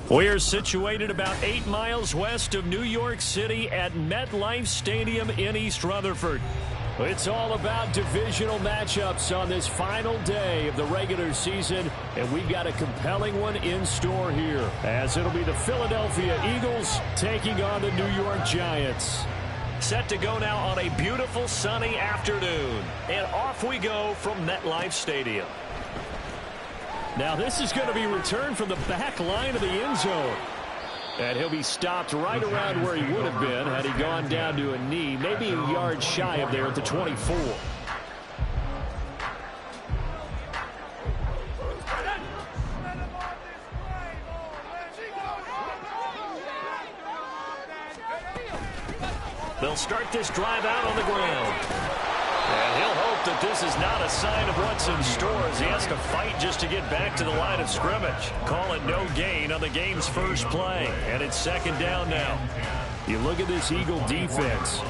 We're situated about 8 miles west of New York City at MetLife Stadium in East Rutherford. It's all about divisional matchups on this final day of the regular season, and we've got a compelling one in store here, as it'll be the Philadelphia Eagles taking on the New York Giants. Set to go now on a beautiful sunny afternoon, and off we go from MetLife Stadium. Now this is going to be returned from the back line of the end zone. And he'll be stopped right around where he would have been had he gone down to a knee, maybe a yard shy of there at the 24. They'll start this drive out on the ground. And he'll hope that this is not a sign of what's in store as he has to fight just to get back to the line of scrimmage. Call it no gain on the game's first play. And it's second down now. You look at this Eagle defense.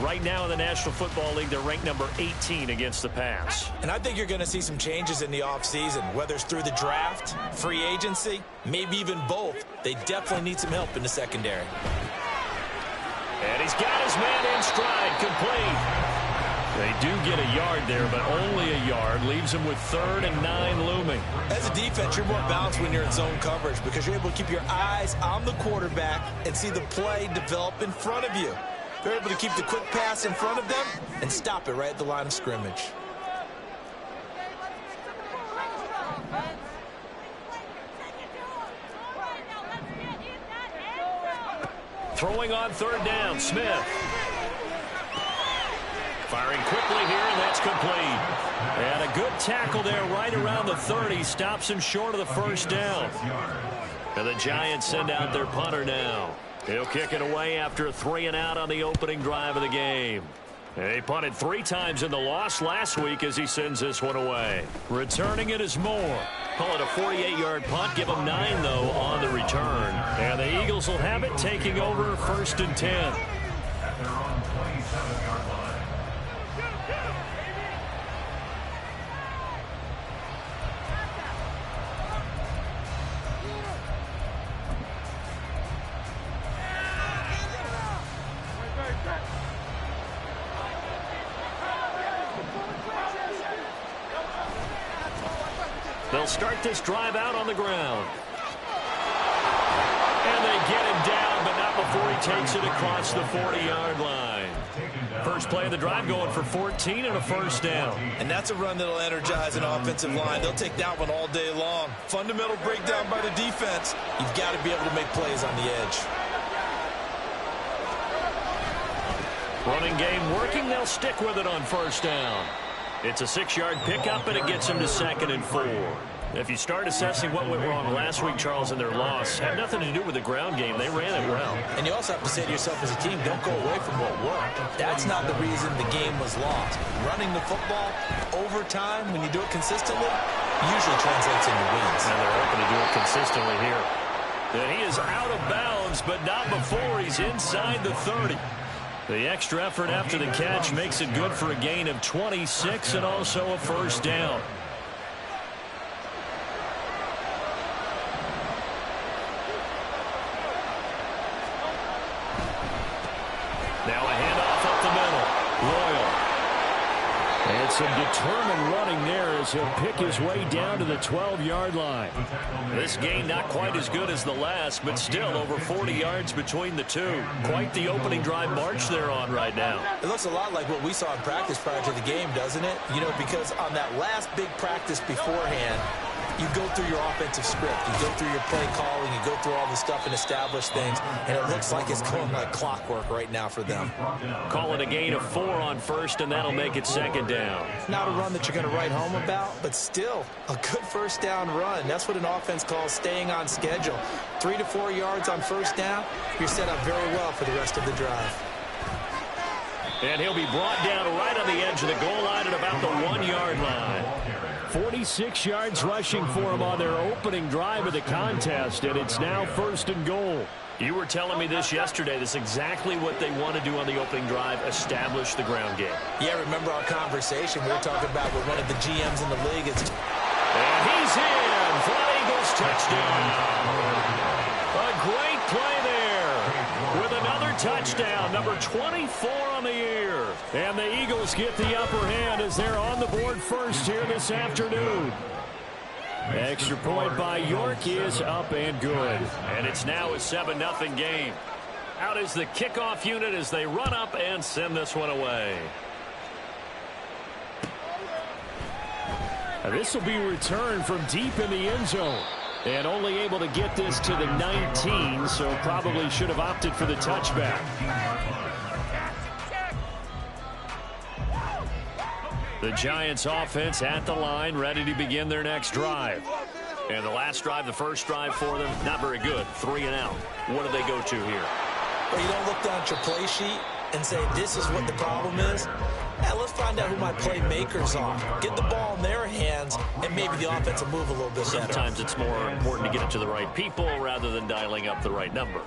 Right now in the National Football League, they're ranked number 18 against the pass. And I think you're going to see some changes in the offseason, whether it's through the draft, free agency, maybe even both. They definitely need some help in the secondary. And he's got his man in stride, complete. They do get a yard there, but only a yard. Leaves them with 3rd and 9 looming. As a defense, you're more balanced when you're in zone coverage because you're able to keep your eyes on the quarterback and see the play develop in front of you. You're able to keep the quick pass in front of them and stop it right at the line of scrimmage. Throwing on 3rd down, Smith. Firing quickly here, and that's complete. And a good tackle there right around the 30. Stops him short of the first down. And the Giants send out their punter now. He'll kick it away after a 3-and-out on the opening drive of the game. He punted 3 times in the loss last week as he sends this one away. Returning it is Moore. Call it a 48-yard punt. Give him 9, though, on the return. And the Eagles will have it taking over 1st and 10. They'll start this drive out on the ground. And they get him down, but not before he takes it across the 40-yard line. First play of the drive going for 14 and a first down. And that's a run that'll energize an offensive line. They'll take that one all day long. Fundamental breakdown by the defense. You've got to be able to make plays on the edge. Running game working. They'll stick with it on first down. It's a 6-yard pickup, and it gets him to 2nd and 4. If you start assessing what went wrong last week, Charles, in their loss, had nothing to do with the ground game. They ran it well. And you also have to say to yourself as a team, don't go away from what worked. That's not the reason the game was lost. Running the football over time, when you do it consistently, usually translates into wins. And they're hoping to do it consistently here. And he is out of bounds, but not before he's inside the 30. The extra effort after the catch makes it good for a gain of 26 and also a first down. Now a handoff up the middle. Royal. And some determined running there as he'll pick his way down to the 12-yard line. This game not quite as good as the last, but still over 40 yards between the two. Quite the opening drive march they're on right now. It looks a lot like what we saw in practice prior to the game, doesn't it? You know, because on that last big practice beforehand, you go through your offensive script. You go through your play calling. You go through all the stuff and establish things. And it looks like it's going like clockwork right now for them. Call it a gain of 4 on first, and that'll make it 2nd down. Not a run that you're going to write home about, but still a good first down run. That's what an offense calls staying on schedule. 3 to 4 yards on first down, you're set up very well for the rest of the drive. And he'll be brought down right on the edge of the goal line at about the 1-yard line. 46 yards rushing for him on their opening drive of the contest, and it's now 1st and goal. You were telling me this yesterday. This is exactly what they want to do on the opening drive, establish the ground game. Yeah, remember our conversation. We were talking about with one of the GMs in the league. It's And he's in for an Eagles touchdown. A great play there with another touchdown, number 24 on the year. And the Eagles get the upper hand as they're on the board first here this afternoon. Extra point by York is up and good. And it's now a 7-0 game. Out is the kickoff unit as they run up and send this one away. This will be returned from deep in the end zone. And only able to get this to the 19, so probably should have opted for the touchback. The Giants offense at the line, ready to begin their next drive. And the last drive, the first drive for them, not very good. 3 and out. What do they go to here? Well, you don't look down at your play sheet and say, this is what the problem is. Yeah, let's find out who my playmakers are. Get the ball in their hands, and maybe the offense will move a little bit better. Sometimes it's more important to get it to the right people rather than dialing up the right number.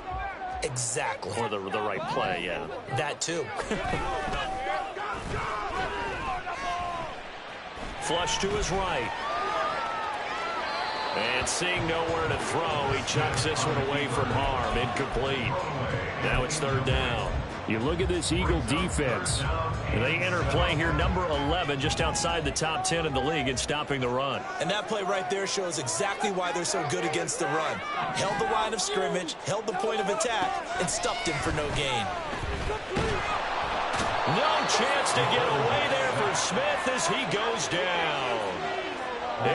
Exactly. Or the right play, yeah. That too. Flush to his right. And seeing nowhere to throw, he chucks this one away from harm. Incomplete. Now it's 3rd down. You look at this Eagle defense. They enter play here, number 11, just outside the top 10 in the league in stopping the run. And that play right there shows exactly why they're so good against the run. Held the line of scrimmage, held the point of attack, and stuffed him for no gain. No chance to get away there for Smith as he goes down.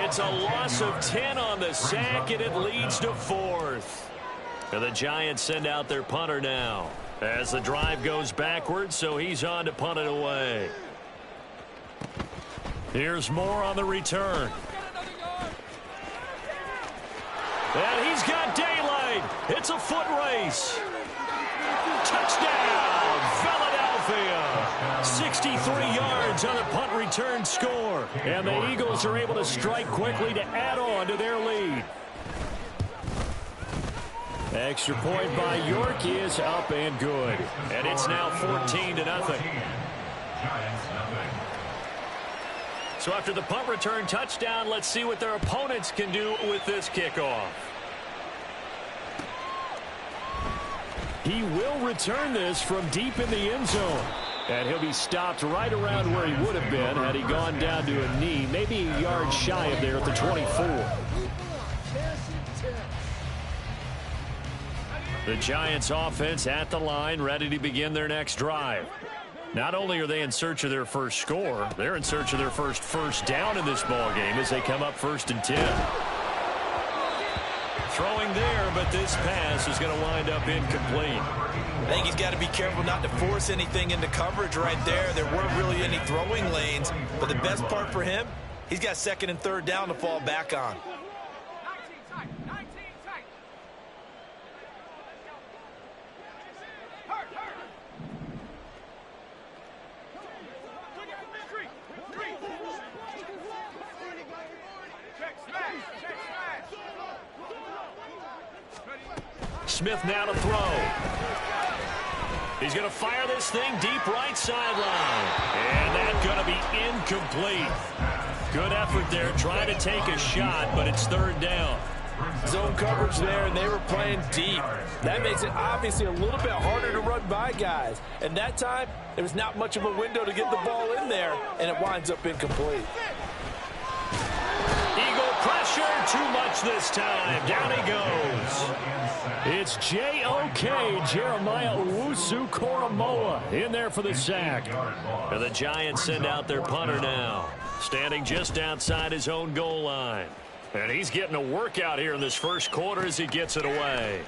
It's a loss of 10 on the sack, and it leads to 4th. And the Giants send out their punter now as the drive goes backwards, so he's on to punt it away. Here's Moore on the return. And he's got daylight. It's a foot race. Touchdown, Philadelphia. 63 yards on the punt return score. And the Eagles are able to strike quickly to add on to their lead. Extra point by York is up and good. And it's now 14-0. So after the punt return touchdown, let's see what their opponents can do with this kickoff. He will return this from deep in the end zone. And he'll be stopped right around where he would have been had he gone down to a knee, maybe a yard shy of there at the 24. The Giants offense at the line, ready to begin their next drive. Not only are they in search of their first score, they're in search of their first down in this ball game as they come up 1st and 10. Throwing there, but this pass is going to wind up incomplete. I think he's got to be careful not to force anything into coverage right there. There weren't really any throwing lanes, but the best part for him, he's got 2nd and 3rd down to fall back on. Smith now to throw. He's going to fire this thing deep right sideline. And that's going to be incomplete. Good effort there trying to take a shot, but it's 3rd down. Zone coverage there, and they were playing deep. That makes it obviously a little bit harder to run by guys. And that time, there was not much of a window to get the ball in there, and it winds up incomplete. Eagle pressure, too much this time. Down he goes. It's J.O.K. Jeremiah Owusu-Koramoah in there for the sack. And the Giants send out their punter now, standing just outside his own goal line. And he's getting a workout here in this first quarter as he gets it away.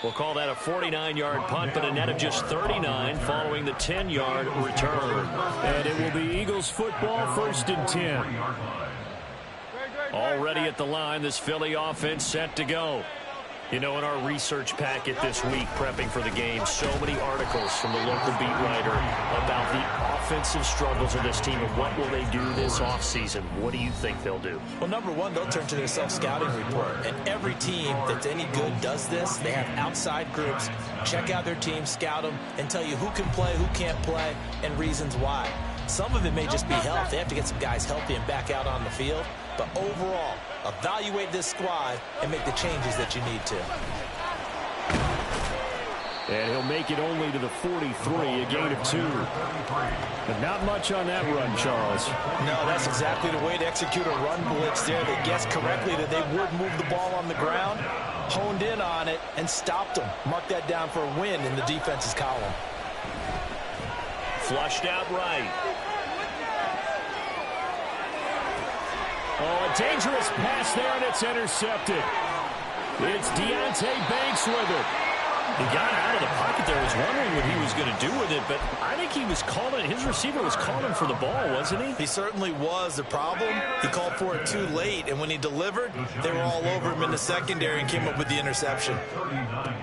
We'll call that a 49-yard punt, but a net of just 39 following the 10-yard return. And it will be Eagles football, 1st and 10. Already at the line, this Philly offense set to go. You know, in our research packet this week, prepping for the game, so many articles from the local beat writer about the offensive struggles of this team and what will they do this offseason. What do you think they'll do? Well, number one, they'll turn to their self-scouting report. And every team that's any good does this. They have outside groups. Check out their team, scout them, and tell you who can play, who can't play, and reasons why. Some of it may just be health. They have to get some guys healthy and back out on the field. But overall, evaluate this squad and make the changes that you need to. And he'll make it only to the 43, a gain of 2. But not much on that run, Charles. No, that's exactly the way to execute a run blitz there. They guessed correctly that they would move the ball on the ground, honed in on it, and stopped them. Mark that down for a win in the defense's column. Flushed out right. Oh, a dangerous pass there, and it's intercepted. It's Deonte Banks with it. He got out of the pocket there. Was wondering what he was going to do with it, but I think he was calling, his receiver was calling for the ball, wasn't he? He certainly was. The problem, he called for it too late, and when he delivered, they were all over him in the secondary and came up with the interception.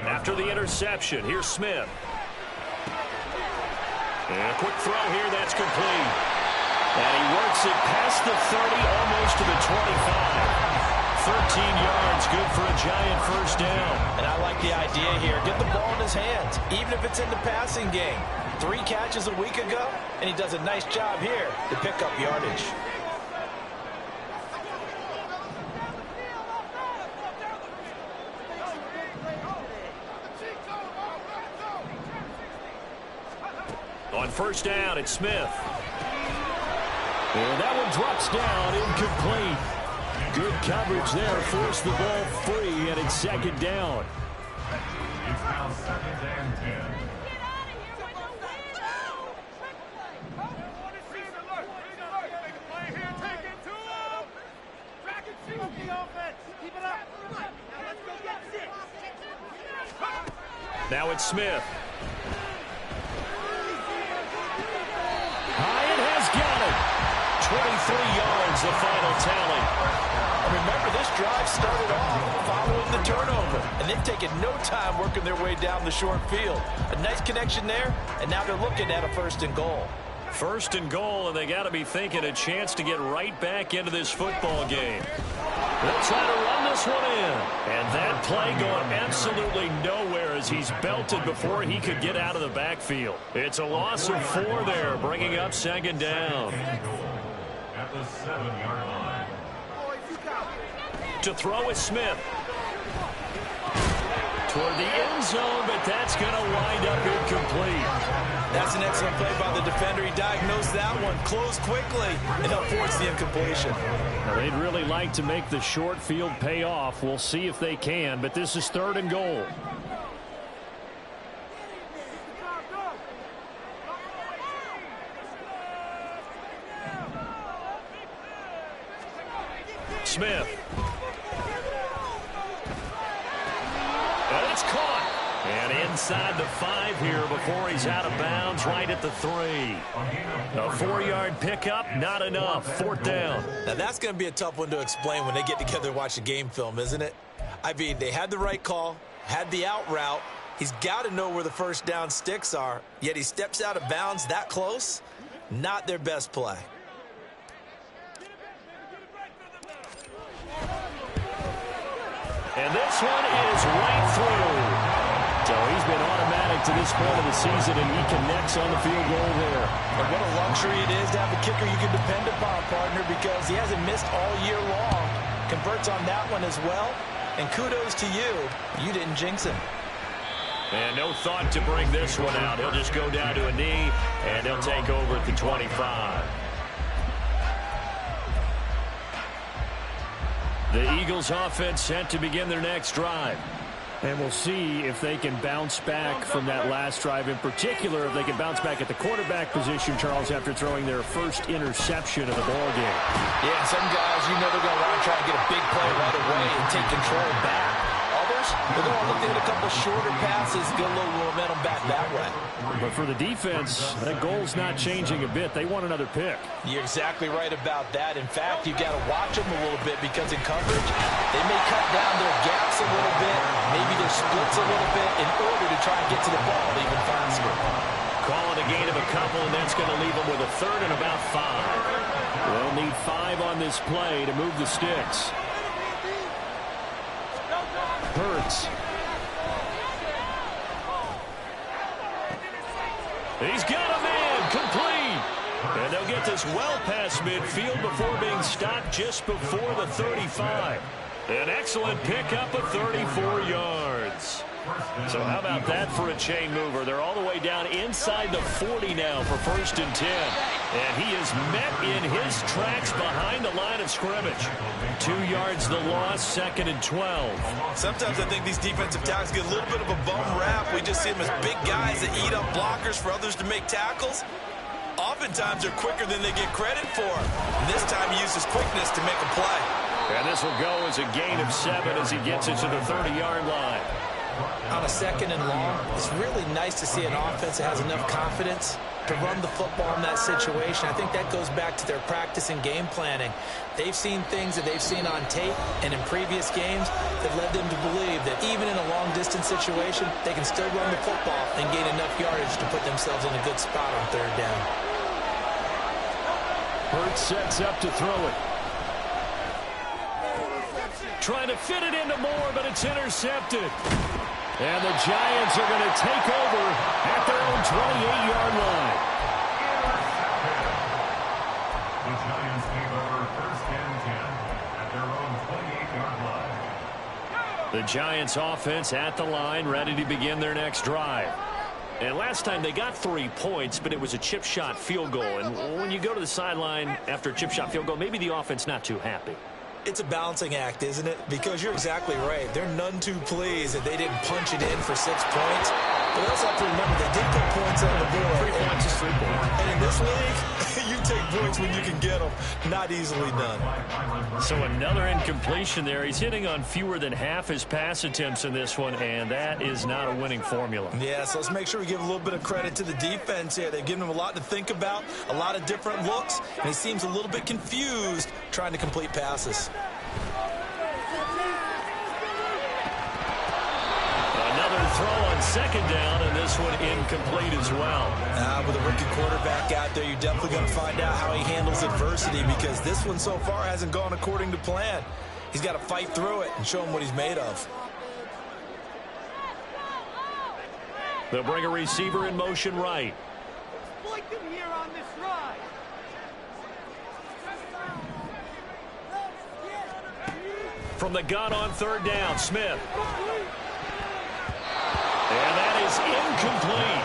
After the interception, here's Smith. And a quick throw here, that's complete. And he works it past the 30, almost to the 25. 13 yards, good for a Giant first down. And I like the idea here. Get the ball in his hands, even if it's in the passing game. 3 catches a week ago, and he does a nice job here to pick up yardage. On first down, it's Smith. And that one drops down, incomplete. Good coverage there, forced the ball free, and it's second down. It's now 2nd and 10. Now it's Smith. Hyatt has got it. 23 yards, the final tally. Remember, this drive started off following the turnover, and they've taken no time working their way down the short field. A nice connection there, and now they're looking at a 1st and goal. 1st and goal, and they got to be thinking a chance to get right back into this football game. They'll try to run this one in. And that play going absolutely nowhere as he's belted before he could get out of the backfield. It's a loss of 4 there, bringing up 2nd down. At the 7-yard line. To throw is Smith. Toward the end zone, but that's going to wind up incomplete. That's an excellent play by the defender. He diagnosed that one, closed quickly, and they'll force the incompletion. Now, they'd really like to make the short field pay off. We'll see if they can, but this is 3rd and goal. Smith. And it's caught. And inside the 5 here before he's out of bounds, right at the 3. A 4-yard pickup, not enough. 4th down. Now that's going to be a tough one to explain when they get together and watch the game film, isn't it? I mean, they had the right call, had the out route. He's got to know where the first down sticks are, yet he steps out of bounds that close. Not their best play. And this one is right through. So he's been automatic to this point of the season, and he connects on the field goal there. And what a luxury it is to have a kicker you can depend upon, partner, because he hasn't missed all year long. Converts on that one as well. And kudos to you. You didn't jinx him. And no thought to bring this one out. He'll just go down to a knee, and they'll take over at the 25. The Eagles offense set to begin their next drive. And we'll see if they can bounce back from that last drive. In particular, if they can bounce back at the quarterback position, Charles, after throwing their first interception of the ball game. Yeah, some guys, you know they're going to want to try to get a big play right away and take control back. Others, they're going to look to hit a couple shorter passes, get a little momentum back that way. But for the defense, that goal's not changing a bit. They want another pick. You're exactly right about that. In fact, you've got to watch them a little bit because in coverage, they may cut down their gaps a little bit, maybe their splits a little bit in order to try and get to the ball even faster. Call it a gain of a couple, and that's going to leave them with a 3rd and about 5. They'll need 5 on this play to move the sticks. Hurts. He's got a man, complete. And they'll get this well past midfield before being stopped just before the 35. An excellent pickup of 34 yards. So how about that for a chain mover? They're all the way down inside the 40 now for 1st and 10. And he is met in his tracks behind the line of scrimmage. 2 yards the loss, 2nd and 12. Sometimes I think these defensive tackles get a little bit of a bum rap. We just see them as big guys that eat up blockers for others to make tackles. Oftentimes they're quicker than they get credit for. And this time he uses quickness to make a play. And this will go as a gain of 7 as he gets it to the 30-yard line. On a 2nd and long, it's really nice to see an offense that has enough confidence to run the football in that situation. I think that goes back to their practice and game planning. They've seen things that they've seen on tape and in previous games that led them to believe that even in a long-distance situation, they can still run the football and gain enough yardage to put themselves in a good spot on 3rd down. Hurts sets up to throw it. Trying to fit it into Moore, but it's intercepted. And the Giants are going to take over at their own 28-yard line. The Giants take over 1st and 10 at their own 28-yard line. The Giants offense at the line, ready to begin their next drive. And last time they got 3 points, but it was a chip shot field goal. And when you go to the sideline after a chip shot field goal, maybe the offense not too happy. It's a balancing act, isn't it? Because you're exactly right. They're none too pleased that they didn't punch it in for 6 points. But we also have to remember they did put points on the board. 3 points is 3 points. And in this league, you take points when you can get them. Not easily done. So another incompletion there. He's hitting on fewer than half his pass attempts in this one, and that is not a winning formula. Yeah, so let's make sure we give a little bit of credit to the defense here. They've given him a lot to think about, a lot of different looks, and he seems a little bit confused trying to complete passes. Another throw on 2nd down, and this one incomplete as well. With a rookie quarterback out there, you're definitely going to find out how he handles adversity, because this one so far hasn't gone according to plan. He's got to fight through it and show him what he's made of. They'll bring a receiver in motion right. Exploit them here on this ride. From the gun on 3rd down, Smith. And that is incomplete.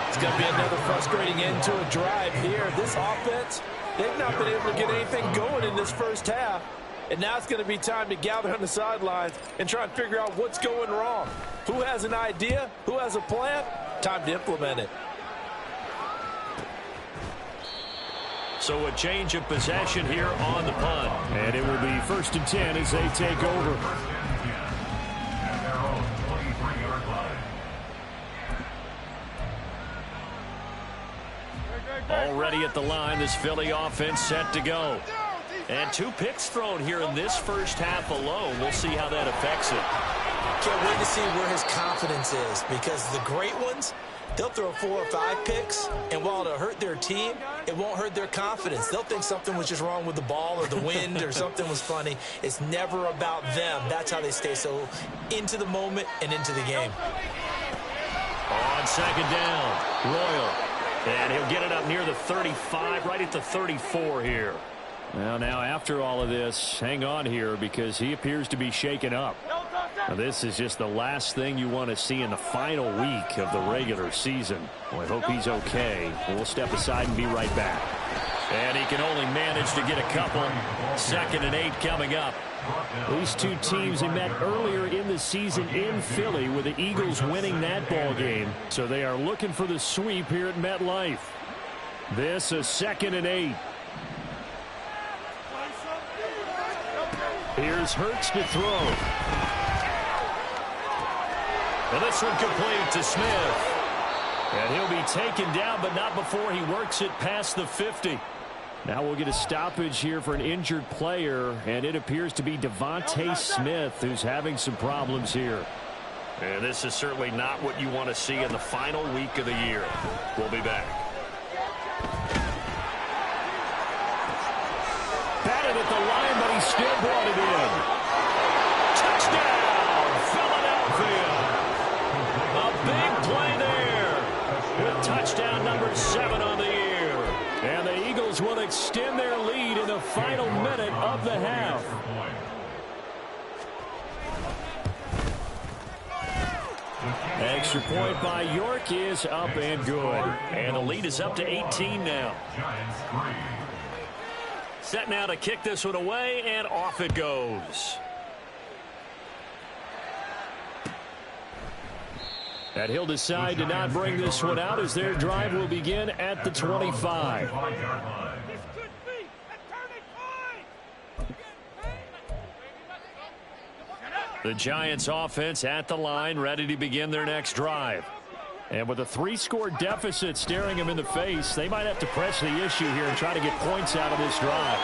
It's going to be another frustrating end to a drive here. This offense, they've not been able to get anything going in this first half. And now it's going to be time to gather on the sidelines and try and figure out what's going wrong. Who has an idea? Who has a plan? Time to implement it. So a change of possession here on the punt. And it will be 1st and 10 as they take over. At their own 23-yard line. Already at the line, this Philly offense set to go. And 2 picks thrown here in this first half alone. We'll see how that affects it. Can't wait to see where his confidence is, because the great ones, they'll throw 4 or 5 picks, and while it'll hurt their team, it won't hurt their confidence. They'll think something was just wrong with the ball or the wind or something was funny. It's never about them. That's how they stay so into the moment and into the game. On 2nd down, Royal. And he'll get it up near the 35, right at the 34 here. Well, now after all of this, hang on here because he appears to be shaken up. Now, this is just the last thing you want to see in the final week of the regular season. Well, I hope he's okay. We'll step aside and be right back. And he can only manage to get a couple. 2nd and 8 coming up. These 2 teams, they met earlier in the season in Philly with the Eagles winning that ball game. So they are looking for the sweep here at MetLife. This is 2nd and 8. Here's Hurts to throw. And this one complete to Smith. And he'll be taken down, but not before he works it past the 50. Now we'll get a stoppage here for an injured player, and it appears to be Devontae Smith who's having some problems here. And this is certainly not what you want to see in the final week of the year. We'll be back. Batted at the line, but he still brought it in. Touchdown, Philadelphia. A big play there with touchdown number 7 on the year. And the Eagles Eagles will extend their lead in the final minute of the half. Extra point by York is up and good. And the lead is up to 18 now. Set now to kick this one away, and off it goes. And he'll decide to not bring this one out as their drive will begin at the 25. The Giants offense at the line, ready to begin their next drive. And with a 3-score deficit staring them in the face, they might have to press the issue here and try to get points out of this drive.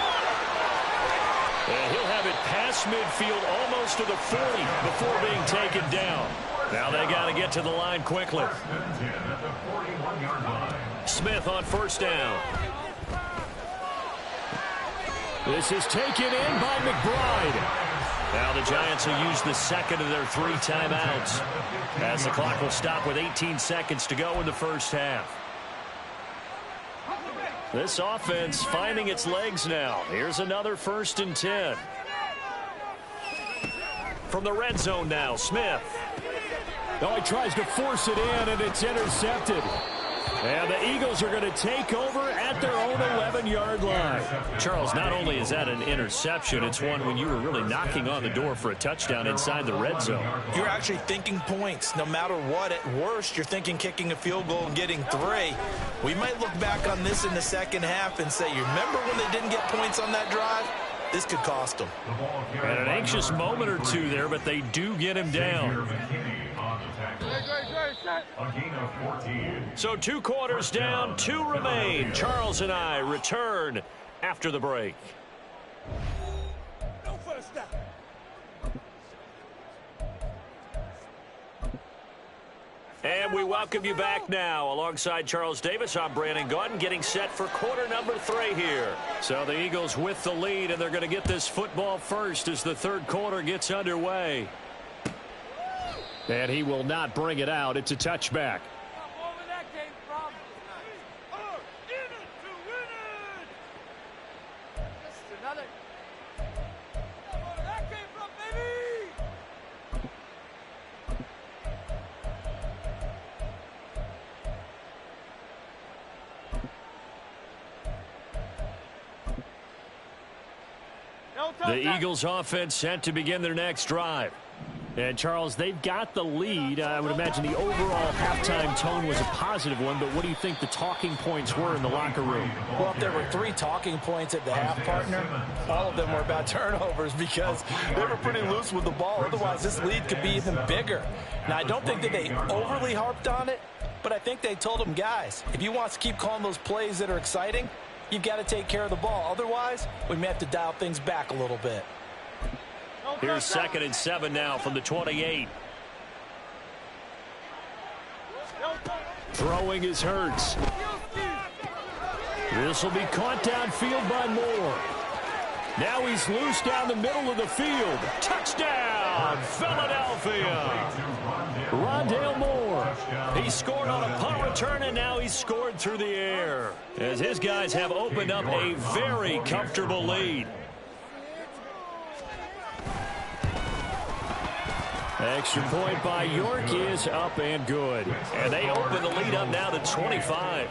And he'll have it past midfield almost to the 40 before being taken down. Now they got to get to the line quickly. Smith on first down. This is taken in by McBride. Now the Giants will use the second of their 3 timeouts as the clock will stop with 18 seconds to go in the first half. This offense finding its legs now. Here's another 1st and 10. From the red zone now, Smith. Oh, he tries to force it in, and it's intercepted. And the Eagles are going to take over at their own 11-yard line. Charles, not only is that an interception, it's one when you were really knocking on the door for a touchdown inside the red zone. You're actually thinking points. No matter what, at worst, you're thinking kicking a field goal and getting 3. We might look back on this in the second half and say, you remember when they didn't get points on that drive? This could cost them. And an anxious moment or two there, but they do get him down. So 2 quarters down, 2 remain. Charles and I return after the break. And we welcome you back now. Alongside Charles Davis, I'm Brandon Gaudin, getting set for quarter number 3 here. So the Eagles with the lead, and they're going to get this football first as the 3rd quarter gets underway. And he will not bring it out. It's a touchback. The Eagles offense set to begin their next drive. And, Charles, they've got the lead. I would imagine the overall halftime tone was a positive one, but what do you think the talking points were in the locker room? Well, if there were 3 talking points at the half, partner, all of them were about turnovers because they were pretty loose with the ball. Otherwise, this lead could be even bigger. Now, I don't think that they overly harped on it, but I think they told them, guys, if you want to keep calling those plays that are exciting, you've got to take care of the ball. Otherwise, we may have to dial things back a little bit. Here's 2nd and 7 now from the 28. Throwing is Hurts. This will be caught downfield by Moore. Now he's loose down the middle of the field. Touchdown, Philadelphia. Rondale Moore. He scored on a punt return, and now he's scored through the air as his guys have opened up a very comfortable lead. Extra point by York is up and good. And they open the lead up now to 25.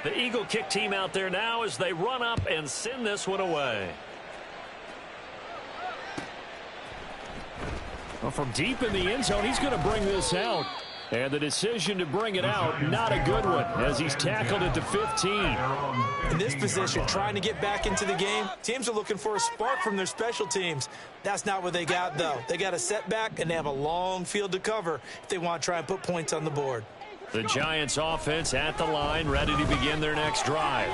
The Eagle kick team out there now as they run up and send this one away. Well, from deep in the end zone, he's going to bring this out. And the decision to bring it out, not a good one, as he's tackled at the 15. In this position, trying to get back into the game, teams are looking for a spark from their special teams. That's not what they got, though. They got a setback, and they have a long field to cover if they want to try and put points on the board. The Giants offense at the line, ready to begin their next drive.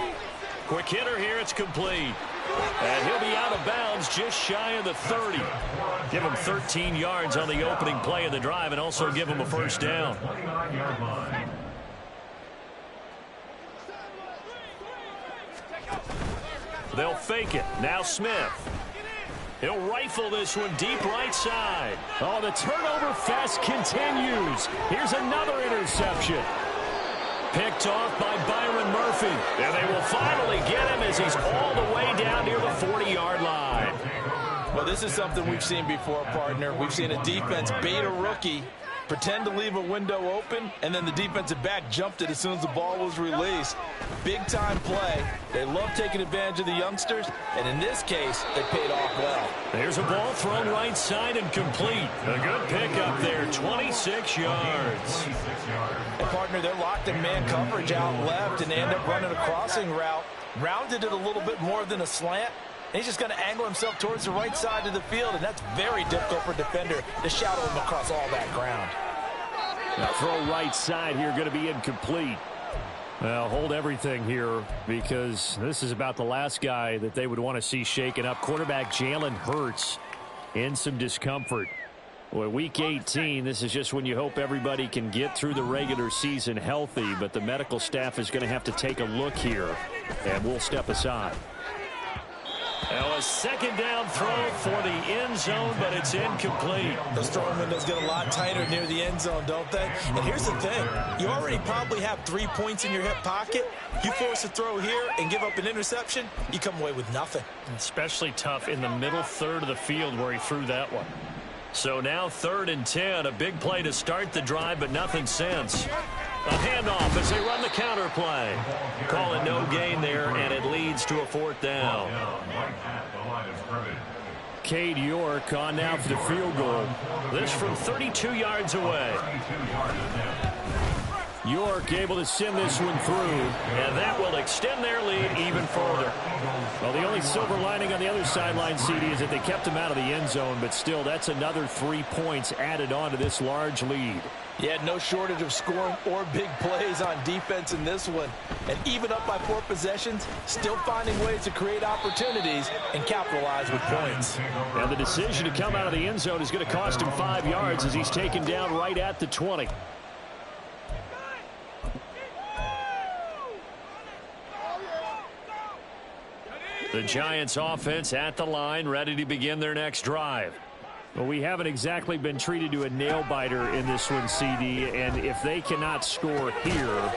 Quick hitter here, it's complete. And he'll be out of bounds just shy of the 30. Give him 13 yards on the opening play of the drive and also give him a first down. They'll fake it. Now Smith. He'll rifle this one deep right side. Oh, the turnover fest continues. Here's another interception. picked off by Byron Murphy. And they will finally get him as he's all the way down near the 40-yard line. Well, this is something we've seen before, partner. We've seen a defense bait a rookie, pretend to leave a window open, and then the defensive back jumped it as soon as the ball was released. Big-time play. They love taking advantage of the youngsters, and in this case, they paid off well. There's a ball thrown right side and complete. A good pickup there, 26 yards. And, partner, they're locked in man coverage out left, and they end up running a crossing route. Rounded it a little bit more than a slant. And he's just going to angle himself towards the right side of the field, and that's very difficult for a defender to shadow him across all that ground. Now throw right side here, going to be incomplete. Well, hold everything here because this is about the last guy that they would want to see shaken up. Quarterback Jalen Hurts in some discomfort. Well, week 18, this is just when you hope everybody can get through the regular season healthy, but the medical staff is going to have to take a look here, and we'll step aside. Now a second down throw for the end zone, but it's incomplete. Those throwing windows get a lot tighter near the end zone, don't they? And here's the thing. You already probably have 3 points in your hip pocket. You force a throw here and give up an interception, you come away with nothing. Especially tough in the middle third of the field where he threw that one. So now 3rd and 10, a big play to start the drive, but nothing since. A handoff as they run the counter play. Call it no gain there, and it leads to a 4th down. Cade York on now for the field goal. This from 32 yards away. York able to send this one through, and that will extend their lead even further. Well, the only silver lining on the other sideline, CD, is that they kept him out of the end zone, but still, that's another 3 points added on to this large lead. Yeah, no shortage of scoring or big plays on defense in this one. And even up by 4 possessions, still finding ways to create opportunities and capitalize with points. Now the decision to come out of the end zone is going to cost him 5 yards as he's taken down right at the 20. The Giants offense at the line, ready to begin their next drive. Well, we haven't exactly been treated to a nail-biter in this one, CD, and if they cannot score here,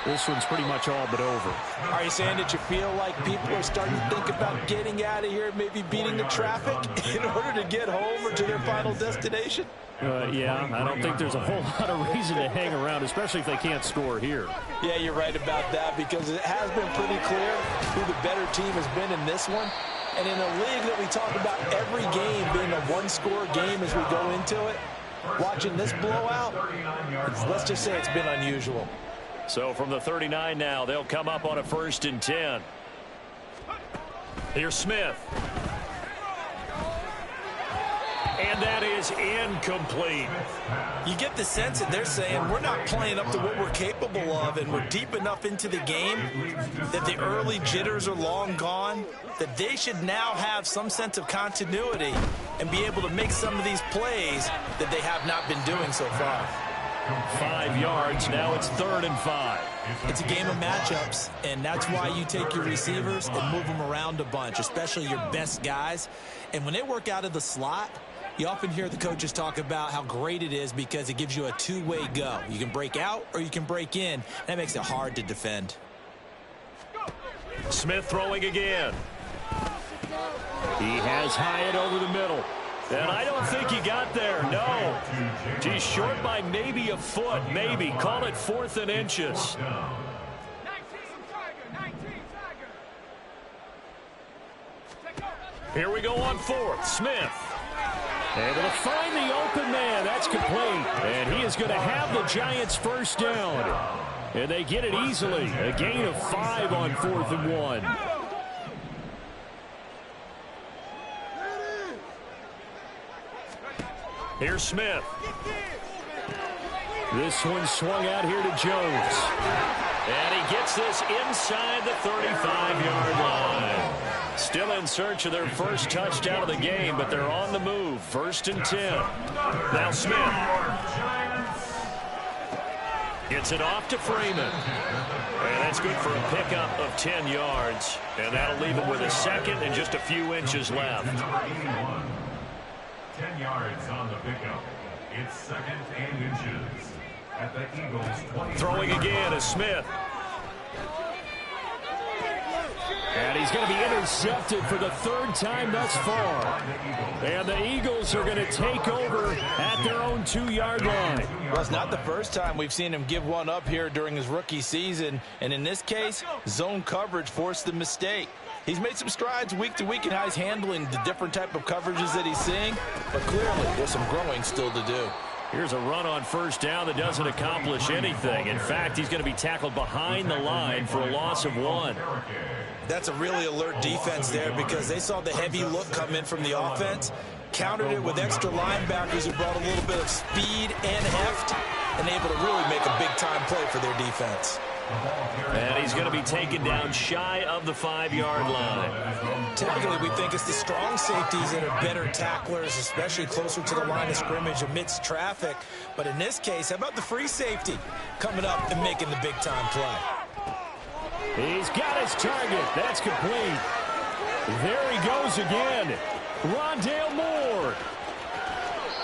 this one's pretty much all but over. Are you saying that you feel like people are starting to think about getting out of here, maybe beating the traffic in order to get home or to their final destination? Yeah, I don't think there's a whole lot of reason to hang around, especially if they can't score here. Yeah, you're right about that because it has been pretty clear who the better team has been in this one. And in a league that we talk about every game being a one-score game as we go into it, watching this blowout, let's just say it's been unusual. So from the 39 now, they'll come up on a 1st and 10. Here's Smith. And that is incomplete. You get the sense that they're saying we're not playing up to what we're capable of, and we're deep enough into the game that the early jitters are long gone, that they should now have some sense of continuity and be able to make some of these plays that they have not been doing so far. 5 yards. Now it's 3rd and 5. It's a game of matchups, and that's why you take your receivers and move them around a bunch, especially your best guys. And when they work out of the slot, you often hear the coaches talk about how great it is because it gives you a two-way go. You can break out or you can break in. That makes it hard to defend. Smith throwing again. He has Hyatt over the middle. And I don't think he got there. No. He's short by maybe a foot. Maybe. Call it 4th and inches. Here we go on 4th. Smith. Able to find the open man. That's complete. And he is going to have the Giants' 1st down. And they get it easily. A gain of 5 on 4th and 1. Here's Smith. This one swung out here to Jones. And he gets this inside the 35-yard line. Still in search of their first touchdown of the game, but they're on the move. 1st and 10. Now Smith. Gets it off to Freeman. And that's good for a pickup of 10 yards. And that'll leave him with a 2nd and just a few inches left. 10 yards on the pickup. It's 2nd and inches. at the Eagles 20. Throwing again is Smith. And he's going to be intercepted for the third time thus far. And the Eagles are going to take over at their own 2-yard line. Well, it's not the first time we've seen him give one up here during his rookie season. And in this case, zone coverage forced the mistake. He's made some strides week to week in how he's handling the different type of coverages that he's seeing. But clearly, there's some growing still to do. Here's a run on first down that doesn't accomplish anything. In fact, he's going to be tackled behind the line for a loss of 1. That's a really alert defense there because they saw the heavy look come in from the offense, countered it with extra linebackers who brought a little bit of speed and heft, and able to really make a big-time play for their defense. And he's going to be taken down shy of the 5-yard line. Typically, we think it's the strong safeties that are better tacklers, especially closer to the line of scrimmage amidst traffic. But in this case, how about the free safety coming up and making the big-time play? He's got his target. That's complete. There he goes again. Rondale Moore.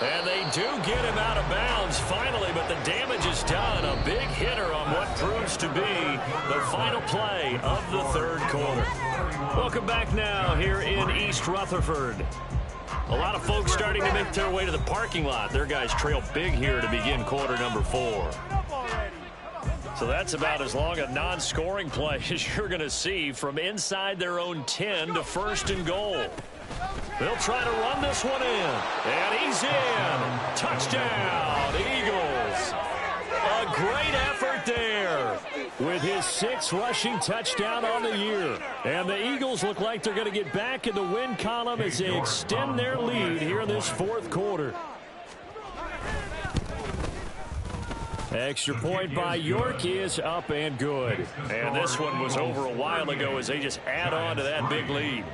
And they do get him out of bounds finally, but the damage is done. A big hitter on what proves to be the final play of the third quarter. Welcome back now here in East Rutherford. A lot of folks starting to make their way to the parking lot. Their guys trail big here to begin quarter number 4. So that's about as long a non-scoring play as you're going to see from inside their own 10 to first and goal. They'll try to run this one in. And he's in. Touchdown, Eagles. A great effort there with his 6th rushing touchdown on the year. And the Eagles look like they're going to get back in the win column as they extend their lead here in this fourth quarter. Extra point by York is up and good. And this one was over a while ago as they just add on to that big lead.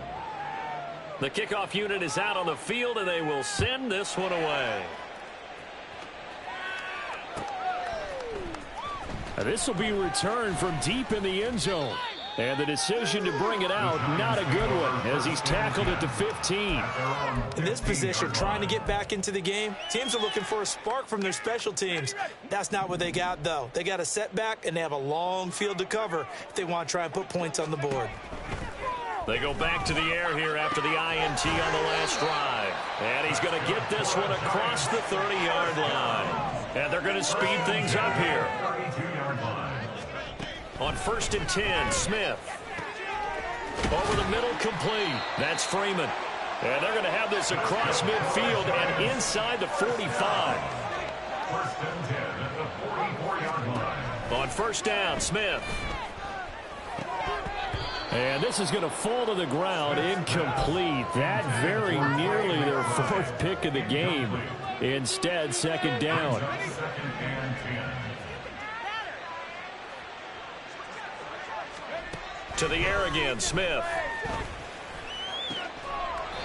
The kickoff unit is out on the field, and they will send this one away. This will be returned from deep in the end zone. And the decision to bring it out, not a good one, as he's tackled at the 15. In this position, trying to get back into the game, teams are looking for a spark from their special teams. That's not what they got, though. They got a setback, and they have a long field to cover if they want to try and put points on the board. They go back to the air here after the INT on the last drive. And he's going to get this one across the 30-yard line. And they're going to speed things up here. On 1st and 10, Smith. Over the middle, complete. That's Freeman. And they're going to have this across midfield and inside the 45. 1st and 10 at the 44-yard line. On 1st down, Smith. And this is going to fall to the ground, incomplete. That very nearly their 4th pick of the game. Instead, 2nd down. 2nd and 10. To the air again, Smith.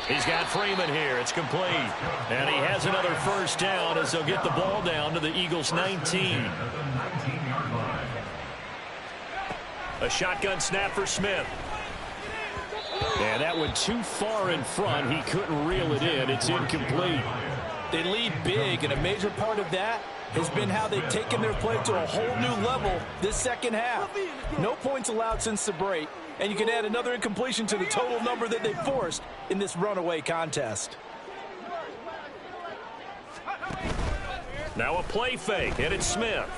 He's got Freeman here. It's complete. And he has another 1st down as they'll get the ball down to the Eagles' 19. A shotgun snap for Smith. And that went too far in front. He couldn't reel it in. It's incomplete. They lead big, and a major part of that has been how they've taken their play to a whole new level this second half. No points allowed since the break, and you can add another incompletion to the total number that they forced in this runaway contest. Now a play fake, and it's Smith.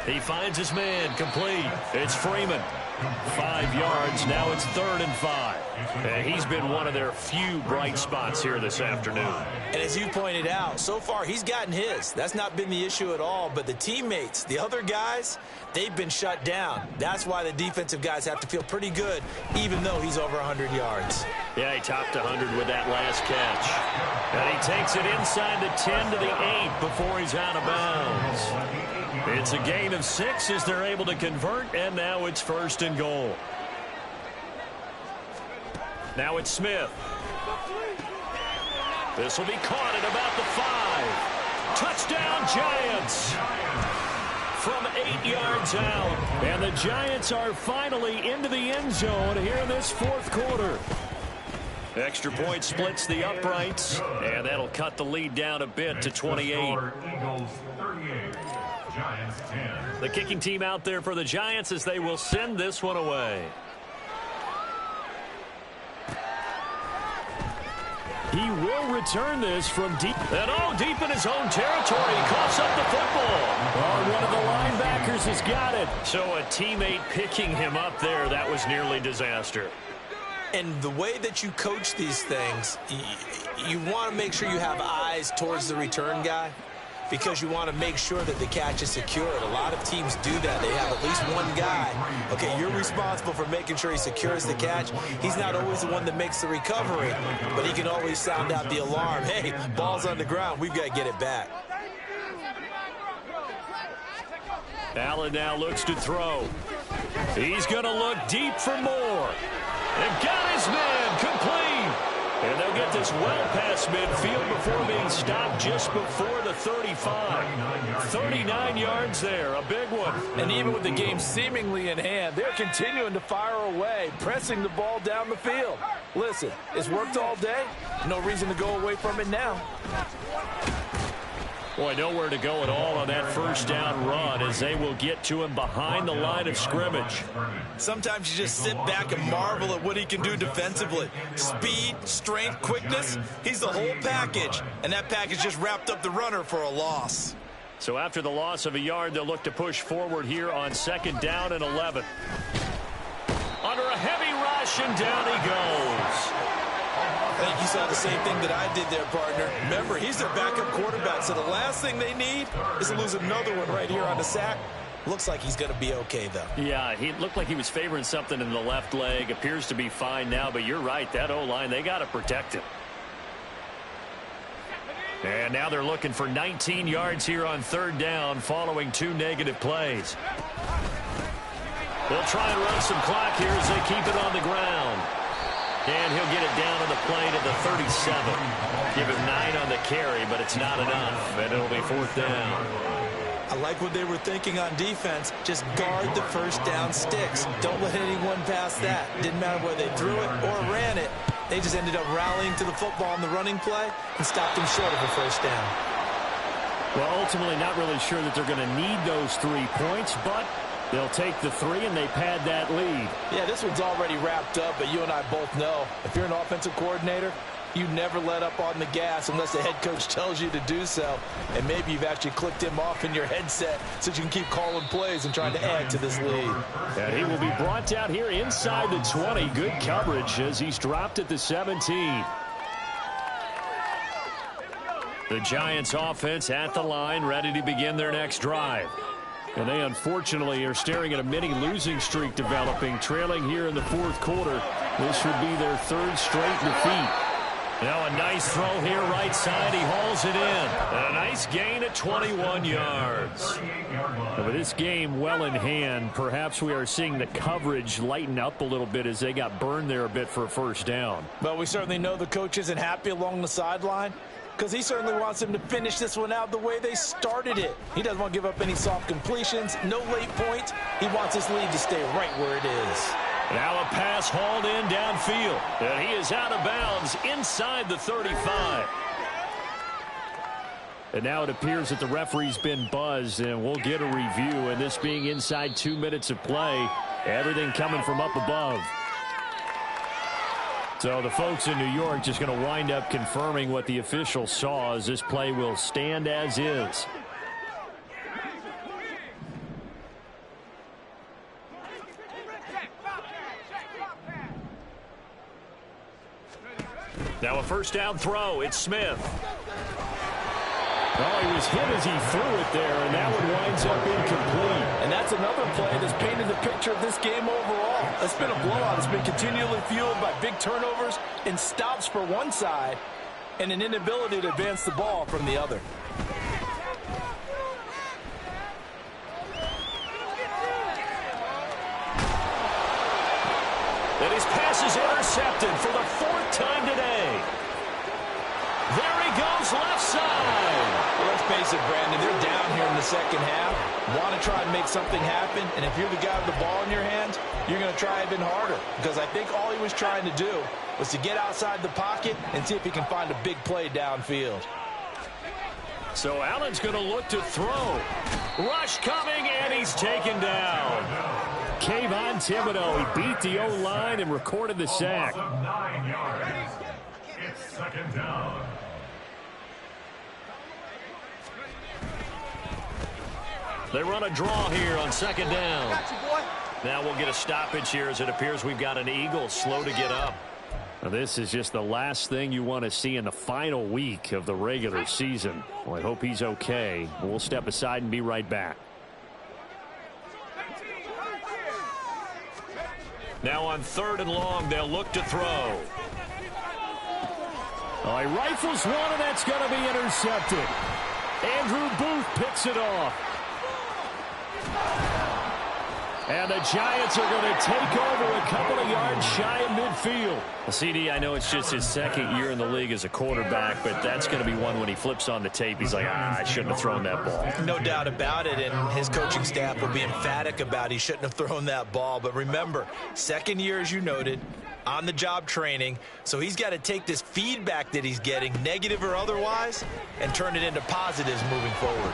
He finds his man, complete. It's Freeman. 5 yards, now it's 3rd and 5. And he's been one of their few bright spots here this afternoon. And as you pointed out, so far he's gotten his. That's not been the issue at all. But the teammates, the other guys, they've been shut down. That's why the defensive guys have to feel pretty good, even though he's over 100 yards. Yeah, he topped 100 with that last catch. And he takes it inside the 10 to the 8 before he's out of bounds. It's a gain of 6 as they're able to convert, and now it's 1st and goal. Now it's Smith. This will be caught at about the 5. Touchdown, Giants! From 8 yards out. And the Giants are finally into the end zone here in this 4th quarter. Extra point splits the uprights, and that'll cut the lead down a bit to 28. Eagles 38, Giants 10. The kicking team out there for the Giants as they will send this one away. He will return this from deep. And deep in his own territory. He coughs up the football. One of the linebackers has got it. So a teammate picking him up there, that was nearly disaster. And the way that you coach these things, you want to make sure you have eyes towards the return guy because you want to make sure that the catch is secured. A lot of teams do that. They have at least one guy. Okay, you're responsible for making sure he secures the catch. He's not always the one that makes the recovery, but he can always sound out the alarm. Hey, ball's on the ground. We've got to get it back. Allen now looks to throw. He's going to look deep for more. They've got his man complete. And they'll get this well past midfield before being stopped just before the 35. 39 yards there, a big one. And even with the game seemingly in hand, they're continuing to fire away, pressing the ball down the field. Listen, it's worked all day. No reason to go away from it now. Boy, nowhere to go at all on that first down run as they will get to him behind the line of scrimmage. Sometimes you just sit back and marvel at what he can do defensively. Speed, strength, quickness, he's the whole package. And that package just wrapped up the runner for a loss. So after the loss of a yard, they'll look to push forward here on 2nd down and 11. Under a heavy rush, and down he goes. I think you saw the same thing that I did there, partner. Remember, he's their backup quarterback, so the last thing they need is to lose another one right here on the sack. Looks like he's going to be okay, though. Yeah, he looked like he was favoring something in the left leg. Appears to be fine now, but you're right. That O-line, they got to protect him. And now they're looking for 19 yards here on 3rd down following 2 negative plays. They'll try and run some clock here as they keep it on the ground. And he'll get it down on the play to the 37. Give him 9 on the carry, but it's not enough, and it'll be 4th down. I like what they were thinking on defense. Just guard the first down sticks. Don't let anyone pass that. Didn't matter whether they threw it or ran it. They just ended up rallying to the football on the running play and stopped them short of a first down. Well, ultimately not really sure that they're going to need those 3 points, but they'll take the 3 and they pad that lead. Yeah, this one's already wrapped up, but you and I both know if you're an offensive coordinator, you never let up on the gas unless the head coach tells you to do so. And maybe you've actually clicked him off in your headset so you can keep calling plays and trying to add to this lead. And he will be brought down here inside the 20. Good coverage as he's dropped at the 17. The Giants offense at the line, ready to begin their next drive. And they unfortunately are staring at a mini losing streak developing, trailing here in the 4th quarter. This would be their 3rd straight defeat. Now a nice throw here right side. He hauls it in. And a nice gain at 21 yards. And with this game well in hand, perhaps we are seeing the coverage lighten up a little bit as they got burned there a bit for a first down. But we certainly know the coach isn't happy along the sideline because he certainly wants them to finish this one out the way they started it. He doesn't want to give up any soft completions, no late points. He wants his lead to stay right where it is. Now a pass hauled in downfield. And he is out of bounds inside the 35. And now it appears that the referee's been buzzed, and we'll get a review. And this being inside 2 minutes of play, everything coming from up above. So the folks in New York just going to wind up confirming what the official saw as this play will stand as is. Now a first down throw. It's Smith. Oh, he was hit as he threw it there, and that one winds up incomplete. And that's another play that's painted the picture of this game overall. It's been a blowout. It's been continually fueled by big turnovers and stops for one side and an inability to advance the ball from the other. And his pass is intercepted for the 4th time today. There he goes left side. Well, let's face it, Brandon, they're down here in the second half. Want to try and make something happen, and if you're the guy with the ball in your hands, you're going to try even harder, because I think all he was trying to do was to get outside the pocket and see if he can find a big play downfield. So Allen's going to look to throw. Rush coming, and he's taken down. Kayvon Thibodeaux, he beat the O-line and recorded the sack. 9 yards. It's second down. They run a draw here on second down. Got you, boy. Now we'll get a stoppage here as it appears we've got an Eagle slow to get up. Now this is just the last thing you want to see in the final week of the regular season. Well, I hope he's okay. We'll step aside and be right back. Now on 3rd and long, they'll look to throw. Oh, he rifles one, and that's going to be intercepted. Andrew Booth picks it off. And the Giants are going to take over a couple of yards shy of midfield. CD, I know it's just his second year in the league as a quarterback, but that's going to be one when he flips on the tape. He's like, I shouldn't have thrown that ball. No doubt about it, and his coaching staff will be emphatic about he shouldn't have thrown that ball. But remember, second year, as you noted, on-the-job training, so he's got to take this feedback that he's getting, negative or otherwise, and turn it into positives moving forward.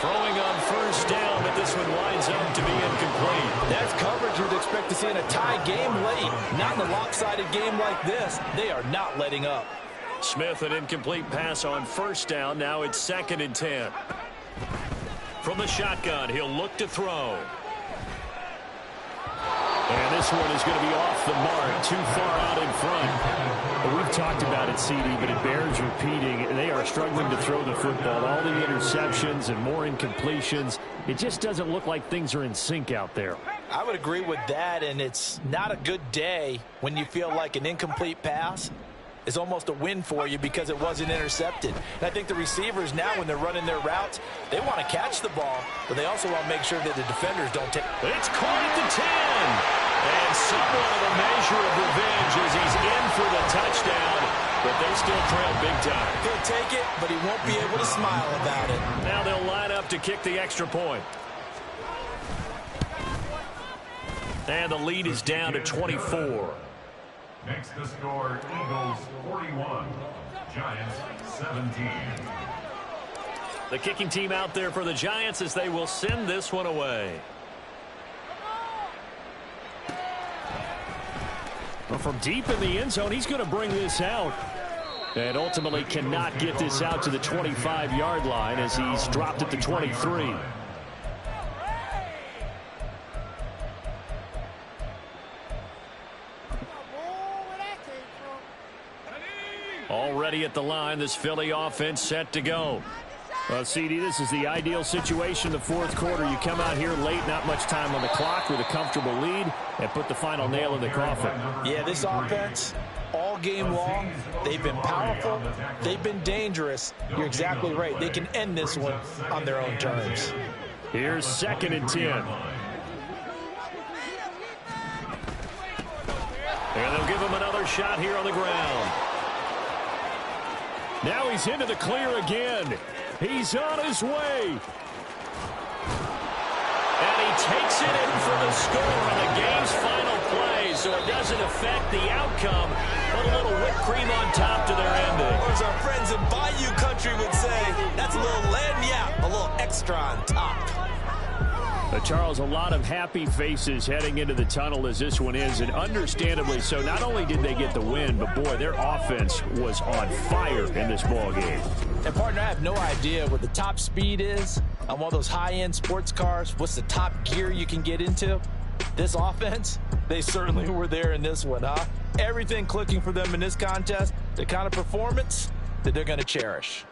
Throwing on 1st down, but this one winds up to be incomplete. That's coverage you'd expect to see in a tie game late. Not in a lopsided game like this. They are not letting up. Smith, an incomplete pass on 1st down. Now it's 2nd and 10. From the shotgun, he'll look to throw. And this one is going to be off the mark, too far out in front. Well, we've talked about it, CD, but it bears repeating. They are struggling to throw the football. All the interceptions and more incompletions. It just doesn't look like things are in sync out there. I would agree with that, and it's not a good day when you feel like an incomplete pass is almost a win for you because it wasn't intercepted. And I think the receivers now, when they're running their routes, they want to catch the ball, but they also want to make sure that the defenders don't take. It's caught at the 10. And somewhat of a measure of revenge as he's in for the touchdown, but they still trail big time. He'll take it, but he won't be able to smile about it. Now they'll line up to kick the extra point. And the lead is down to 24. Makes the score Eagles 41, Giants 17. The kicking team out there for the Giants as they will send this one away. Well, from deep in the end zone, he's going to bring this out. And ultimately cannot get this out to the 25-yard line as he's dropped it to 23. Already at the line, this Philly offense set to go. CD, this is the ideal situation, the 4th quarter. You come out here late, not much time on the clock with a comfortable lead, and put the final nail in the coffin. Yeah, this offense, all game long, they've been powerful, they've been dangerous. You're exactly right. They can end this one on their own terms. Here's 2nd and 10. And they'll give him another shot here on the ground. Now he's into the clear again. He's on his way. And he takes it in for the score on the game's final play, so it doesn't affect the outcome, but a little whipped cream on top to their ending. Or as our friends in Bayou Country would say, that's a little lagniappe, a little extra on top. Charles, a lot of happy faces heading into the tunnel as this one is, and understandably so. Not only did they get the win, but boy, their offense was on fire in this ball game. And partner, I have no idea what the top speed is on one of those high-end sports cars. What's the top gear you can get into? This offense, they certainly were there in this one, huh? Everything clicking for them in this contest, the kind of performance that they're going to cherish.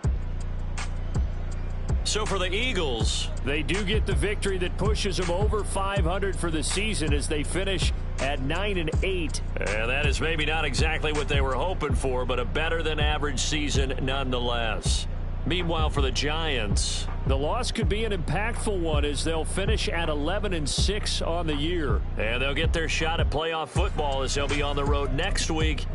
So for the Eagles, they do get the victory that pushes them over 500 for the season as they finish at 9-8. And that is maybe not exactly what they were hoping for, but a better than average season nonetheless. Meanwhile, for the Giants, the loss could be an impactful one as they'll finish at 11-6 on the year. And they'll get their shot at playoff football as they'll be on the road next week